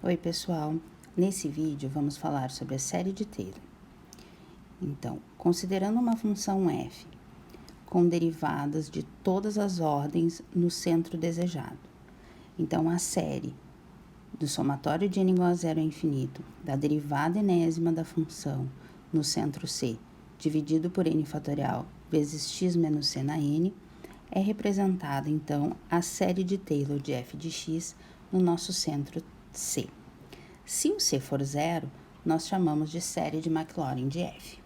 Oi pessoal, nesse vídeo vamos falar sobre a série de Taylor. Então, considerando uma função f com derivadas de todas as ordens no centro desejado. Então, a série do somatório de n igual a zero ao infinito da derivada enésima da função no centro C dividido por n fatorial vezes x menos c na n é representada, então, a série de Taylor de f de x no nosso centro C. Se o C for zero, nós chamamos de série de Maclaurin de f.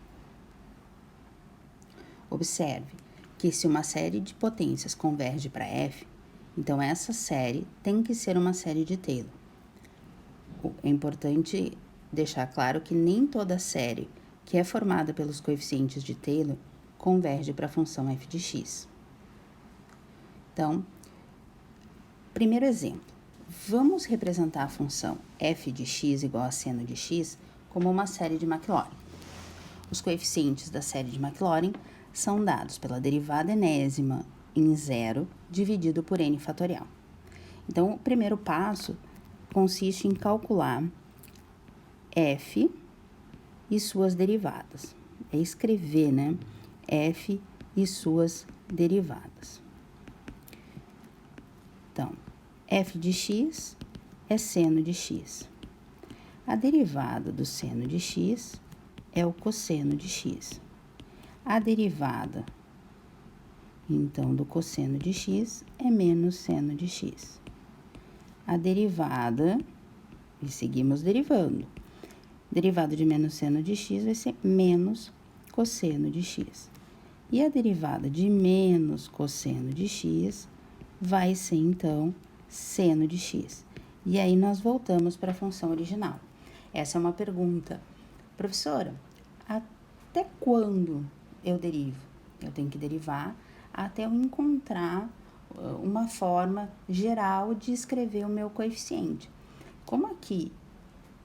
Observe que se uma série de potências converge para f, então essa série tem que ser uma série de Taylor. É importante deixar claro que nem toda série que é formada pelos coeficientes de Taylor converge para a função f de x. Então, primeiro exemplo. Vamos representar a função f de x igual a seno de x como uma série de Maclaurin. Os coeficientes da série de Maclaurin são dados pela derivada enésima em zero dividido por n fatorial. Então, o primeiro passo consiste em calcular f e suas derivadas. É escrever, né? F e suas derivadas. Então, f de x é seno de x. A derivada do seno de x é o cosseno de x. A derivada, então, do cosseno de x é menos seno de x. A derivada, e seguimos derivando, derivada de menos seno de x vai ser menos cosseno de x. E a derivada de menos cosseno de x vai ser, então, seno de x. E aí, nós voltamos para a função original. Essa é uma pergunta. Professora, até quando eu derivo? Eu tenho que derivar até eu encontrar uma forma geral de escrever o meu coeficiente. Como aqui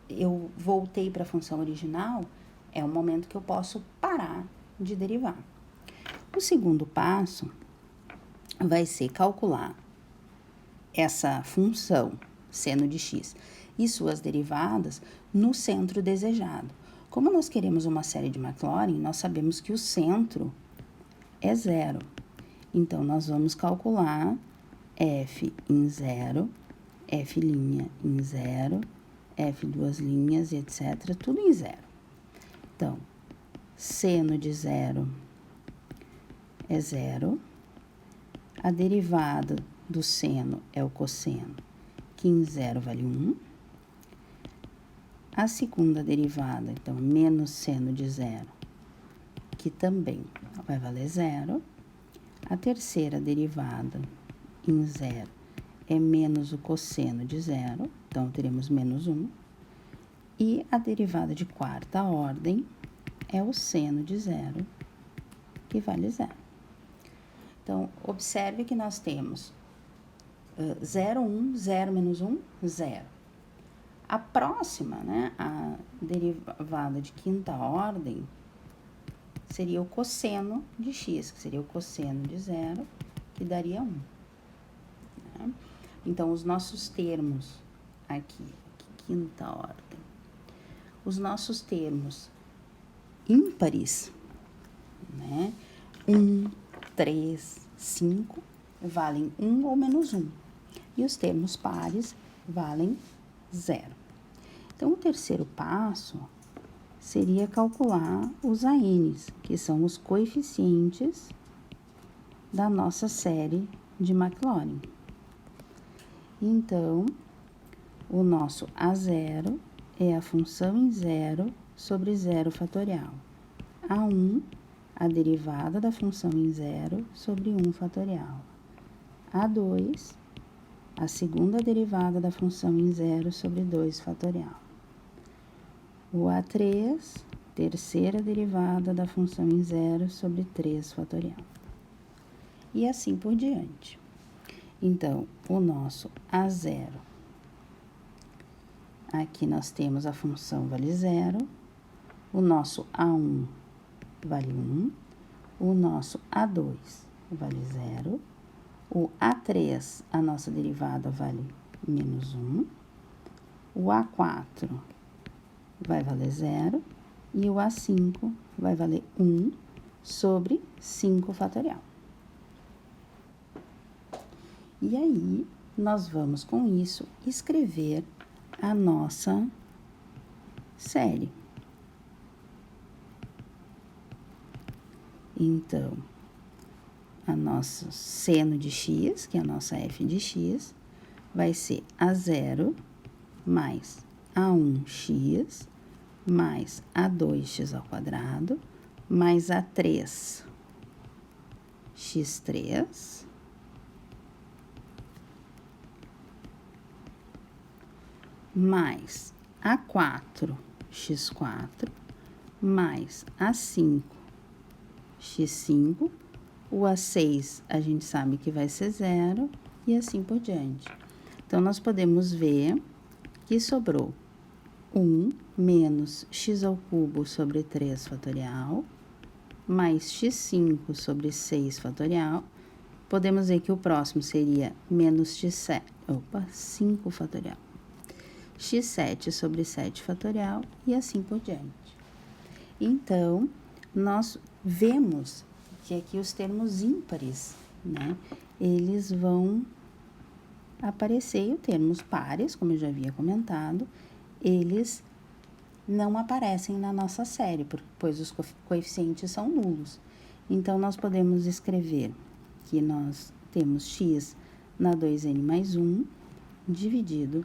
eu voltei para a função original, é o momento que eu posso parar de derivar. O segundo passo vai ser calcular essa função seno de x e suas derivadas no centro desejado. Como nós queremos uma série de Maclaurin, nós sabemos que o centro é zero. Então, nós vamos calcular f em zero, f' em zero, f duas linhas, etc., tudo em zero. Então, seno de zero é zero, a derivada do seno é o cosseno, que em zero vale 1. A segunda derivada, então, menos seno de zero, que também vai valer 0. A terceira derivada em zero é menos o cosseno de zero, então teremos menos 1. E a derivada de quarta ordem é o seno de zero, que vale 0. Então, observe que nós temos 0, 1, 0 menos 1, 0. A próxima, né, a derivada de quinta ordem, seria o cosseno de x, que seria o cosseno de 0, que daria 1. Né? Então, os nossos termos aqui, quinta ordem, os nossos termos ímpares, né, 1, 3, 5, valem 1 ou menos 1. E os termos pares valem 0. Então, o terceiro passo seria calcular os ANs, que são os coeficientes da nossa série de Maclaurin. Então, o nosso A0 é a função em zero sobre 0 fatorial. A1, a derivada da função em zero sobre 1 fatorial. A2, a segunda derivada da função em zero sobre 2 fatorial. O A3, terceira derivada da função em zero sobre 3 fatorial. E assim por diante. Então, o nosso A0, aqui nós temos a função vale 0, o nosso A1 vale 1, o nosso A2 vale 0, o A3, a nossa derivada vale menos 1, o A4 vai valer 0 e o A5 vai valer 1 sobre 5 fatorial. E aí, nós vamos, com isso, escrever a nossa série. Então, a nossa seno de x, que é a nossa f de x, vai ser A0 mais A1x mais A2x ao quadrado mais A3 x3 mais A4 x4 mais A5 x5, o A6 a gente sabe que vai ser 0 e assim por diante. Então, nós podemos ver que sobrou 1 menos x ao cubo sobre 3 fatorial, mais x5 sobre 6 fatorial. Podemos ver que o próximo seria menos x7, 5 fatorial, x7 sobre 7 fatorial e assim por diante. Então, nós vemos que aqui os termos ímpares, né, eles vão aparecer, e os termos pares, como eu já havia comentado, eles não aparecem na nossa série, pois os coeficientes são nulos. Então, nós podemos escrever que nós temos x na 2n mais 1, dividido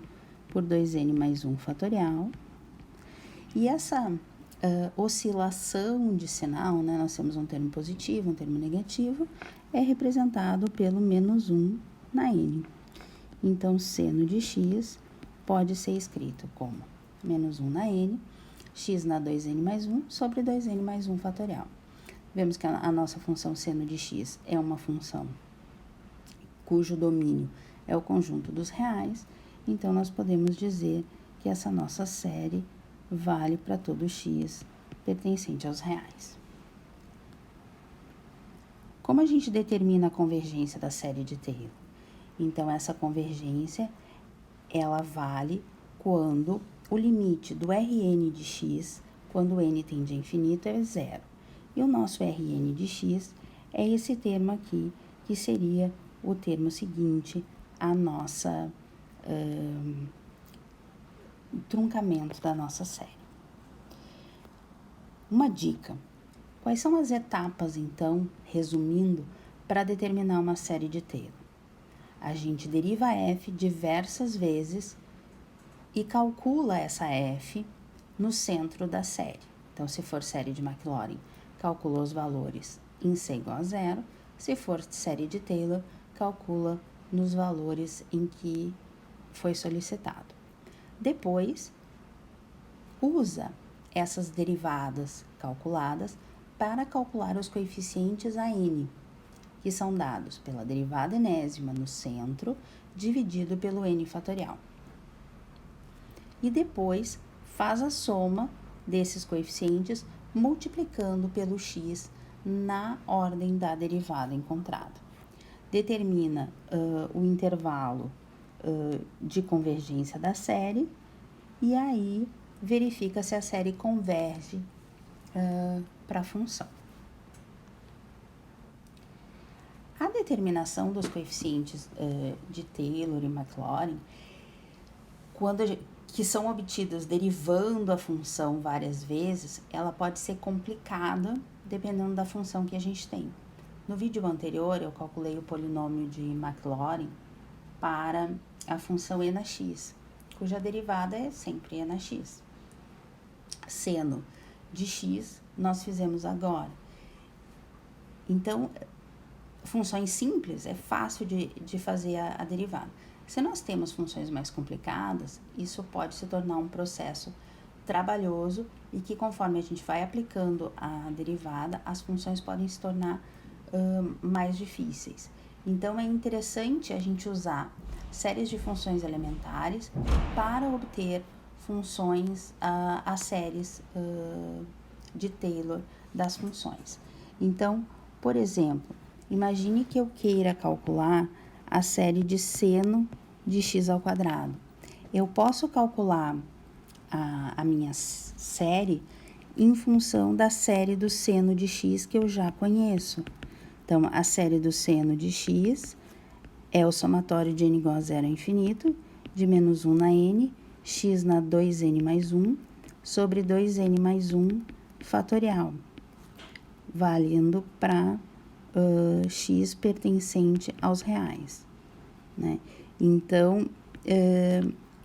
por 2n mais 1 fatorial. E essa oscilação de sinal, né, nós temos um termo positivo, um termo negativo, é representado pelo menos 1 na n. Então, seno de x pode ser escrito como menos 1 na n, x na 2n mais 1 sobre 2n mais 1 fatorial. Vemos que a nossa função seno de x é uma função cujo domínio é o conjunto dos reais, então nós podemos dizer que essa nossa série vale para todo x pertencente aos reais. Como a gente determina a convergência da série de Taylor? Então, essa convergência, ela vale quando o limite do Rn de x, quando n tende a infinito, é 0. E o nosso Rn de x é esse termo aqui, que seria o termo seguinte à nossa truncamento da nossa série. Uma dica: quais são as etapas, então, resumindo, para determinar uma série de Taylor? A gente deriva a f diversas vezes e calcula essa f no centro da série. Então, se for série de Maclaurin, calcula os valores em c igual a 0. Se for série de Taylor, calcula nos valores em que foi solicitado. Depois, usa essas derivadas calculadas para calcular os coeficientes a n, que são dados pela derivada enésima no centro, dividido pelo n fatorial. E depois, faz a soma desses coeficientes, multiplicando pelo x na ordem da derivada encontrada. Determina o intervalo de convergência da série e aí verifica se a série converge para a função. A determinação dos coeficientes de Taylor e Maclaurin, que são obtidos derivando a função várias vezes, ela pode ser complicada dependendo da função que a gente tem. No vídeo anterior, eu calculei o polinômio de Maclaurin para a função e na x, cuja derivada é sempre e na x. Seno de x, nós fizemos agora. Então, funções simples, é fácil de fazer a derivada. Se nós temos funções mais complicadas, isso pode se tornar um processo trabalhoso e que, conforme a gente vai aplicando a derivada, as funções podem se tornar mais difíceis. Então, é interessante a gente usar séries de funções elementares para obter funções, as séries de Taylor das funções. Então, por exemplo, imagine que eu queira calcular a série de seno de x ao quadrado. Eu posso calcular a minha série em função da série do seno de x que eu já conheço. Então, a série do seno de x é o somatório de n igual a 0 ao infinito, de menos 1 na n, x na 2n mais 1, sobre 2n mais 1 fatorial, valendo para x pertencente aos reais, né? Então,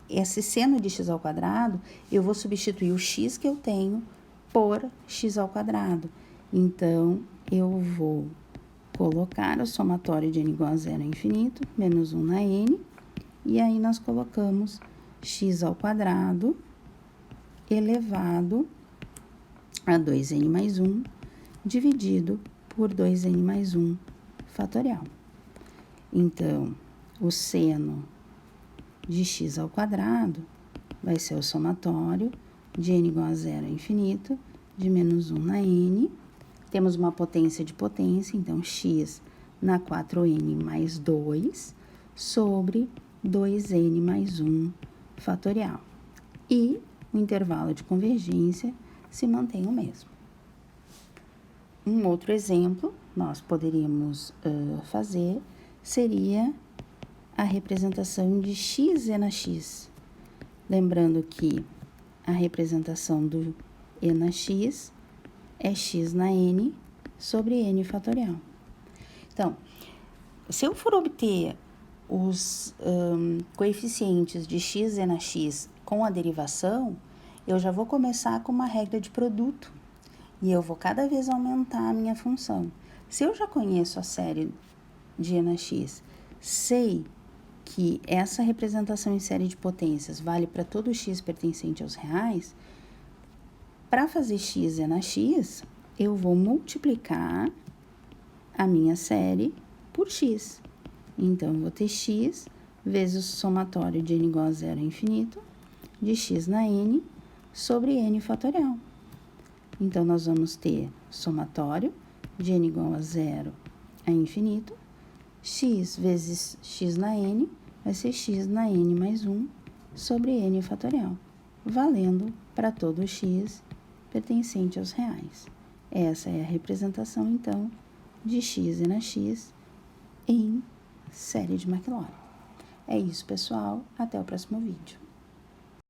esse seno de x ao quadrado, eu vou substituir o x que eu tenho por x ao quadrado. Então, eu vou colocar o somatório de n igual a 0 ao infinito, menos 1 na n, e aí nós colocamos x ao quadrado elevado a 2n mais 1, dividido por 2n mais 1 fatorial. Então, o seno de x ao quadrado vai ser o somatório de n igual a 0 ao infinito, de menos 1 na n. Temos uma potência de potência, então, x na 4n mais 2, sobre 2n mais 1 fatorial. E o intervalo de convergência se mantém o mesmo. Um outro exemplo nós poderíamos fazer seria a representação de x e na x. Lembrando que a representação do e na x é x na n sobre n fatorial. Então, se eu for obter os coeficientes de x e na x com a derivação, eu já vou começar com uma regra de produto e eu vou cada vez aumentar a minha função. Se eu já conheço a série de e na x, sei que essa representação em série de potências vale para todo x pertencente aos reais, para fazer x e na x, eu vou multiplicar a minha série por x. Então, eu vou ter x vezes o somatório de n igual a 0 ao infinito, de x na n, sobre n fatorial. Então, nós vamos ter somatório de n igual a 0 a infinito, x vezes x na n vai ser x na n mais 1 sobre n fatorial, valendo para todo x pertencente aos reais. Essa é a representação, então, de x e na x em série de Maclaurin. É isso, pessoal. Até o próximo vídeo.